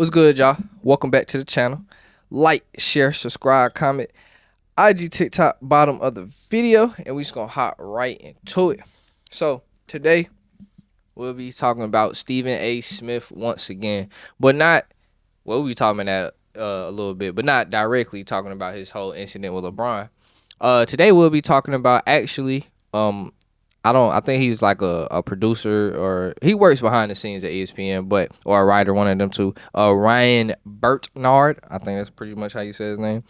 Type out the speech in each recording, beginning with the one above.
What's good, y'all? Welcome back to the channel. Like, share, subscribe, comment. IG, TikTok, bottom of the video, and we just gonna hop right into it. So today we'll be talking about Stephen A. Smith once again, but not we'll be talking about a little bit, but not directly talking about his whole incident with LeBron. Today we'll be talking about actually I think he's like a producer, or he works behind the scenes at ESPN, or a writer, one of them two. Ryan Bertrand, I think that's pretty much how you say his name.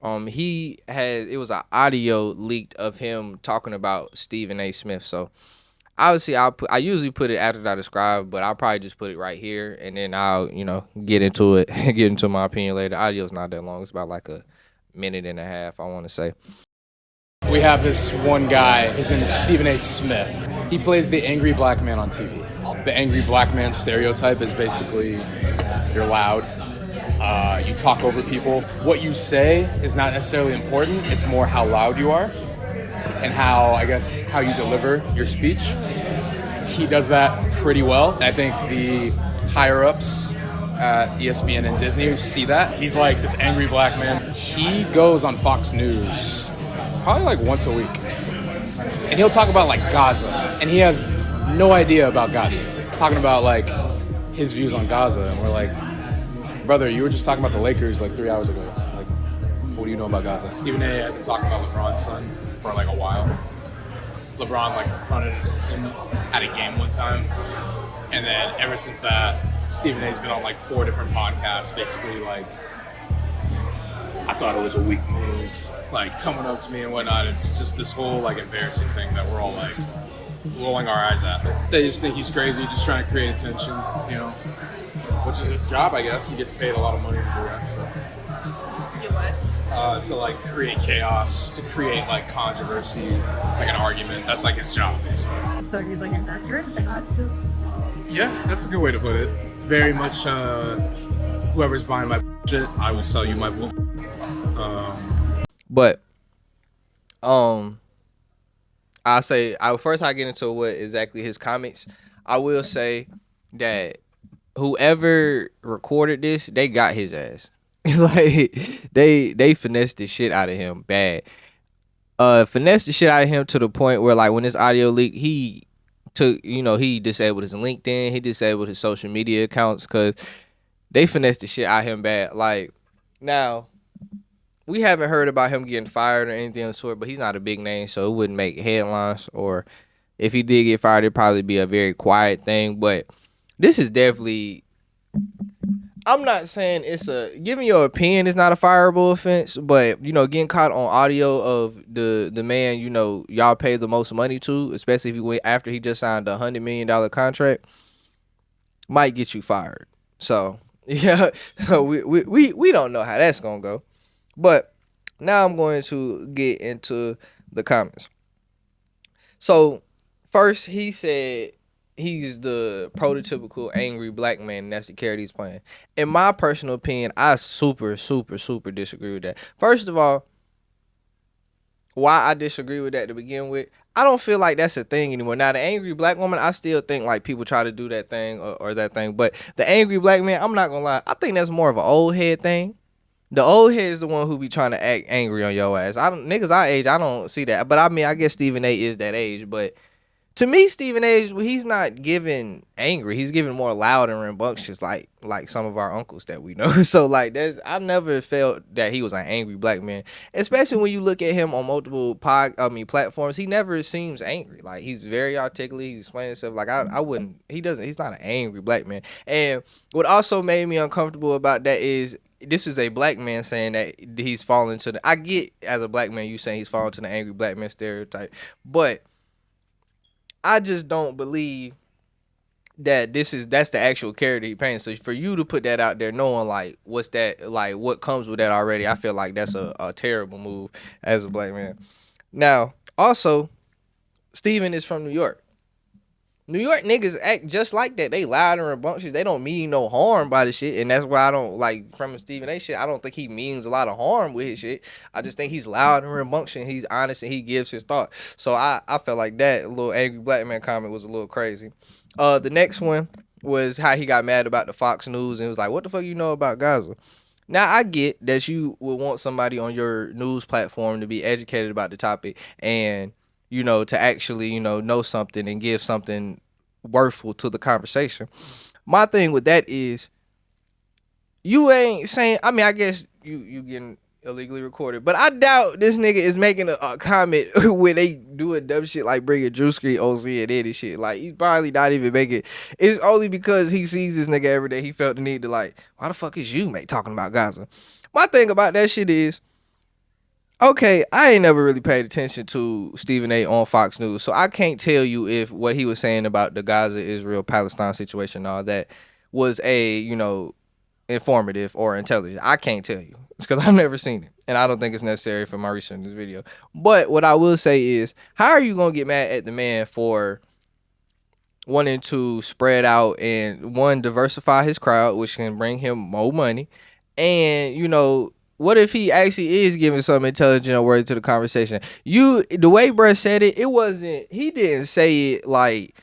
It was an audio leaked of him talking about Stephen A. Smith. So obviously I usually put it after I describe, but I'll probably just put it right here and then I'll, get into it, get into my opinion later. Audio's not that long. It's about like a minute and a half, I want to say. We have this one guy, his name is Stephen A. Smith. He plays the angry black man on TV. The angry black man stereotype is basically you're loud, you talk over people. What you say is not necessarily important, it's more how loud you are and how you deliver your speech. He does that pretty well. I think the higher-ups at ESPN and Disney see that. He's like this angry black man. He goes on Fox News probably like once a week, and he'll talk about like Gaza, and he has no idea about Gaza, talking about like his views on Gaza, and we're like, brother, you were just talking about the Lakers like 3 hours ago. Like, what do you know about Gaza? Stephen A. had been talking about LeBron's son for like a while. LeBron like confronted him at a game one time, and then ever since that, Stephen A's been on like 4 different podcasts, basically like, I thought it was a weak move, like coming up to me and whatnot. It's just this whole like embarrassing thing that we're all like rolling our eyes at. They just think he's crazy, just trying to create attention, which is his job, I guess. He gets paid a lot of money to do that. So. To do what? To like create chaos, to create like controversy, like an argument. That's like his job, basically. So he's like an investor in that? Yeah, that's a good way to put it. Very much whoever's buying my shit, I will sell you my bullshit. But first I get into what exactly his comments. I will say that whoever recorded this, they got his ass. Like they finessed the shit out of him bad. Finessed the shit out of him to the point where like when this audio leak, he disabled his LinkedIn, he disabled his social media accounts because they finessed the shit out of him bad. Like now, we haven't heard about him getting fired or anything of the sort, but he's not a big name, so it wouldn't make headlines. Or if he did get fired, it'd probably be a very quiet thing. But this is definitely, I'm not saying giving your opinion is not a fireable offense, but, getting caught on audio of the man, y'all pay the most money to, especially if you went after he just signed a $100 million contract, might get you fired. So, yeah, we don't know how that's going to go. But now I'm going to get into the comments. So first he said he's the prototypical angry black man, and that's the character he's playing. In my personal opinion, I super, super, super disagree with that. First of all, why I disagree with that to begin with, I don't feel like that's a thing anymore. Now, the angry black woman, I still think like people try to do that thing or that thing. But the angry black man, I'm not going to lie, I think that's more of an old head thing. The old head is the one who be trying to act angry on your ass. Niggas our age, I don't see that. But I mean, I guess Stephen A. is that age. But to me, Stephen A., he's not giving angry. He's giving more loud and rambunctious, like some of our uncles that we know. So like, I never felt that he was an angry black man. Especially when you look at him on multiple platforms, he never seems angry. Like he's very articulate. He's explaining himself. Like I wouldn't. He's not an angry black man. And what also made me uncomfortable about that is, this is a black man saying that he's falling to I get as a black man you saying he's falling to the angry black man stereotype, but I just don't believe that that's the actual character he paints. So for you to put that out there knowing like what's that, like what comes with that already, I feel like that's a terrible move as a black man. Now also, Steven is from New York. New York niggas act just like that. They loud and rambunctious. They don't mean no harm by the shit. And that's why I don't like from Stephen A. shit. I don't think he means a lot of harm with his shit. I just think he's loud and rambunctious. He's honest and he gives his thought. So I felt like that little angry black man comment was a little crazy. The next one was how he got mad about the Fox News and was like, "What the fuck you know about Gaza?" Now I get that you would want somebody on your news platform to be educated about the topic and to actually know something and give something worthful to the conversation. My thing with that is you ain't saying. I mean, I guess you getting illegally recorded, but I doubt this nigga is making a comment when they doing dumb shit like bringing Drewski on CNN and shit. Like he's probably not even making. It's only because he sees this nigga every day. He felt the need to like, why the fuck is you mate talking about Gaza? My thing about that shit is, okay, I ain't never really paid attention to Stephen A. on Fox News, so I can't tell you if what he was saying about the Gaza, Israel, Palestine situation and all that was informative or intelligent. I can't tell you. It's because I've never seen it, and I don't think it's necessary for my research in this video. But what I will say is, how are you gonna get mad at the man for wanting to spread out and one diversify his crowd, which can bring him more money, and what if he actually is giving some intelligent word to the conversation? The way bruh said it, it wasn't. He didn't say it like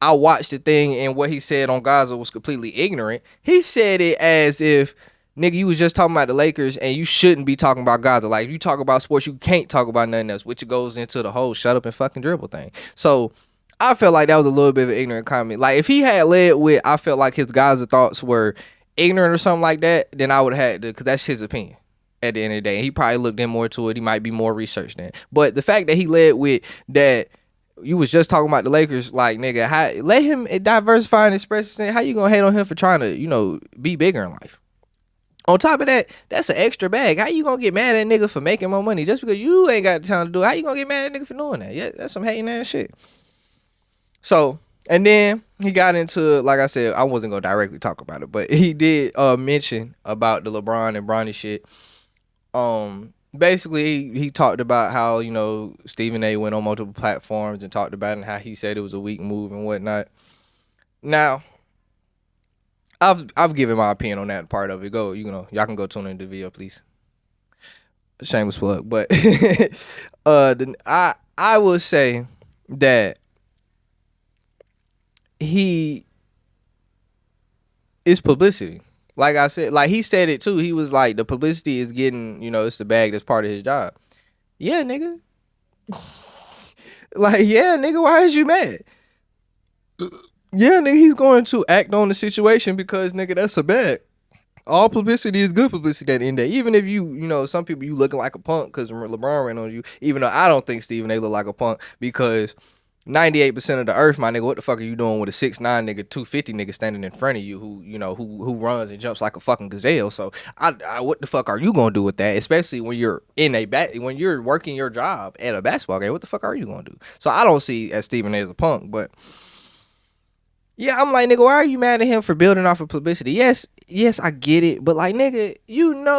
I watched the thing and what he said on Gaza was completely ignorant. He said it as if, nigga, you was just talking about the Lakers and you shouldn't be talking about Gaza. Like, if you talk about sports, you can't talk about nothing else, which goes into the whole shut up and fucking dribble thing. So I felt like that was a little bit of an ignorant comment. Like, if he had led with, I felt like his Gaza thoughts were ignorant or something like that, then I would have had to, because that's his opinion. At the end of the day, he probably looked in more to it. He might be more researched than. But the fact that he led with that, you was just talking about the Lakers, like, nigga, let him diversify and express his thing. How you gonna hate on him for trying to, be bigger in life? On top of that, that's an extra bag. How you gonna get mad at nigga for making more money just because you ain't got the time to do it? How you gonna get mad at nigga for doing that? Yeah, that's some hating ass shit. So, and then he got into, like I said, I wasn't gonna directly talk about it, but he did mention about the LeBron and Bronny shit. Basically he talked about how Stephen A went on multiple platforms and talked about it and how he said it was a weak move and whatnot. Now I've given my opinion on that part of it. Y'all can go tune in the video, please. Shameless plug. But I will say that he is publicity. Like I said, like he said it too. He was like, the publicity is getting, it's the bag that's part of his job. Yeah, nigga. Like, yeah, nigga, why is you mad? Yeah, nigga, he's going to act on the situation because, nigga, that's a bag. All publicity is good publicity at the end of the day. Even if some people you looking like a punk because LeBron ran on you, even though I don't think Stephen A look like a punk because 98% of the earth, my nigga, what the fuck are you doing with a 6'9" nigga, 250 nigga standing in front of you who runs and jumps like a fucking gazelle? So I what the fuck are you gonna do with that? Especially when you're when you're working your job at a basketball game, what the fuck are you gonna do? So I don't see as Stephen A as a punk, but yeah, I'm like, nigga, why are you mad at him for building off of publicity? Yes, I get it, but like, nigga,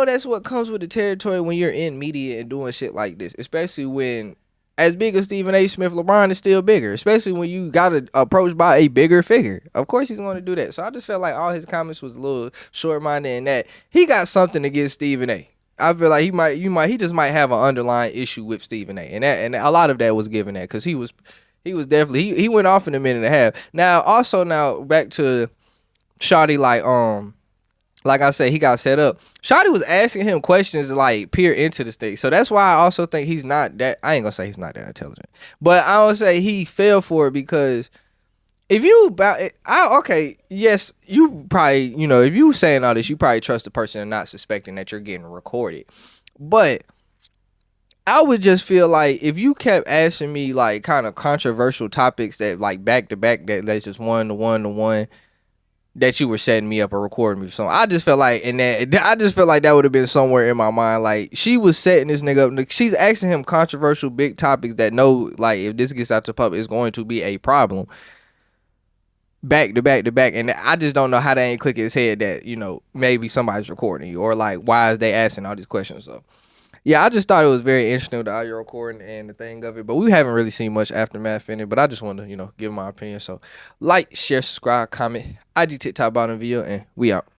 that's what comes with the territory when you're in media and doing shit like this, especially when as big as Stephen A. Smith, LeBron is still bigger, especially when you got approached by a bigger figure. Of course he's going to do that. So I just felt like all his comments was a little short-minded in that he got something against Stephen A. I feel like he just might have an underlying issue with Stephen A. And a lot of that was given that because he was definitely he went off in a minute and a half. Now back to Shawty, like I said, he got set up. Shawty was asking him questions to like peer into the state. So that's why I also think he's not that, I ain't gonna say he's not that intelligent, but I would say he fell for it because if you yes, you probably, if you saying all this, you probably trust the person and not suspecting that you're getting recorded. But I would just feel like if you kept asking me like kind of controversial topics that like back to back, that's just one to one, that you were setting me up or recording me for something. I just felt like that would have been somewhere in my mind. Like she was setting this nigga up. She's asking him controversial big topics that like if this gets out to public, it's going to be a problem. Back to back. And I just don't know how that ain't click his head that, maybe somebody's recording you or like why is they asking all these questions. So yeah, I just thought it was very interesting with the audio recording and the thing of it. But we haven't really seen much aftermath in it. But I just wanted to, give my opinion. So like, share, subscribe, comment, IG, TikTok, bottom video, and we out.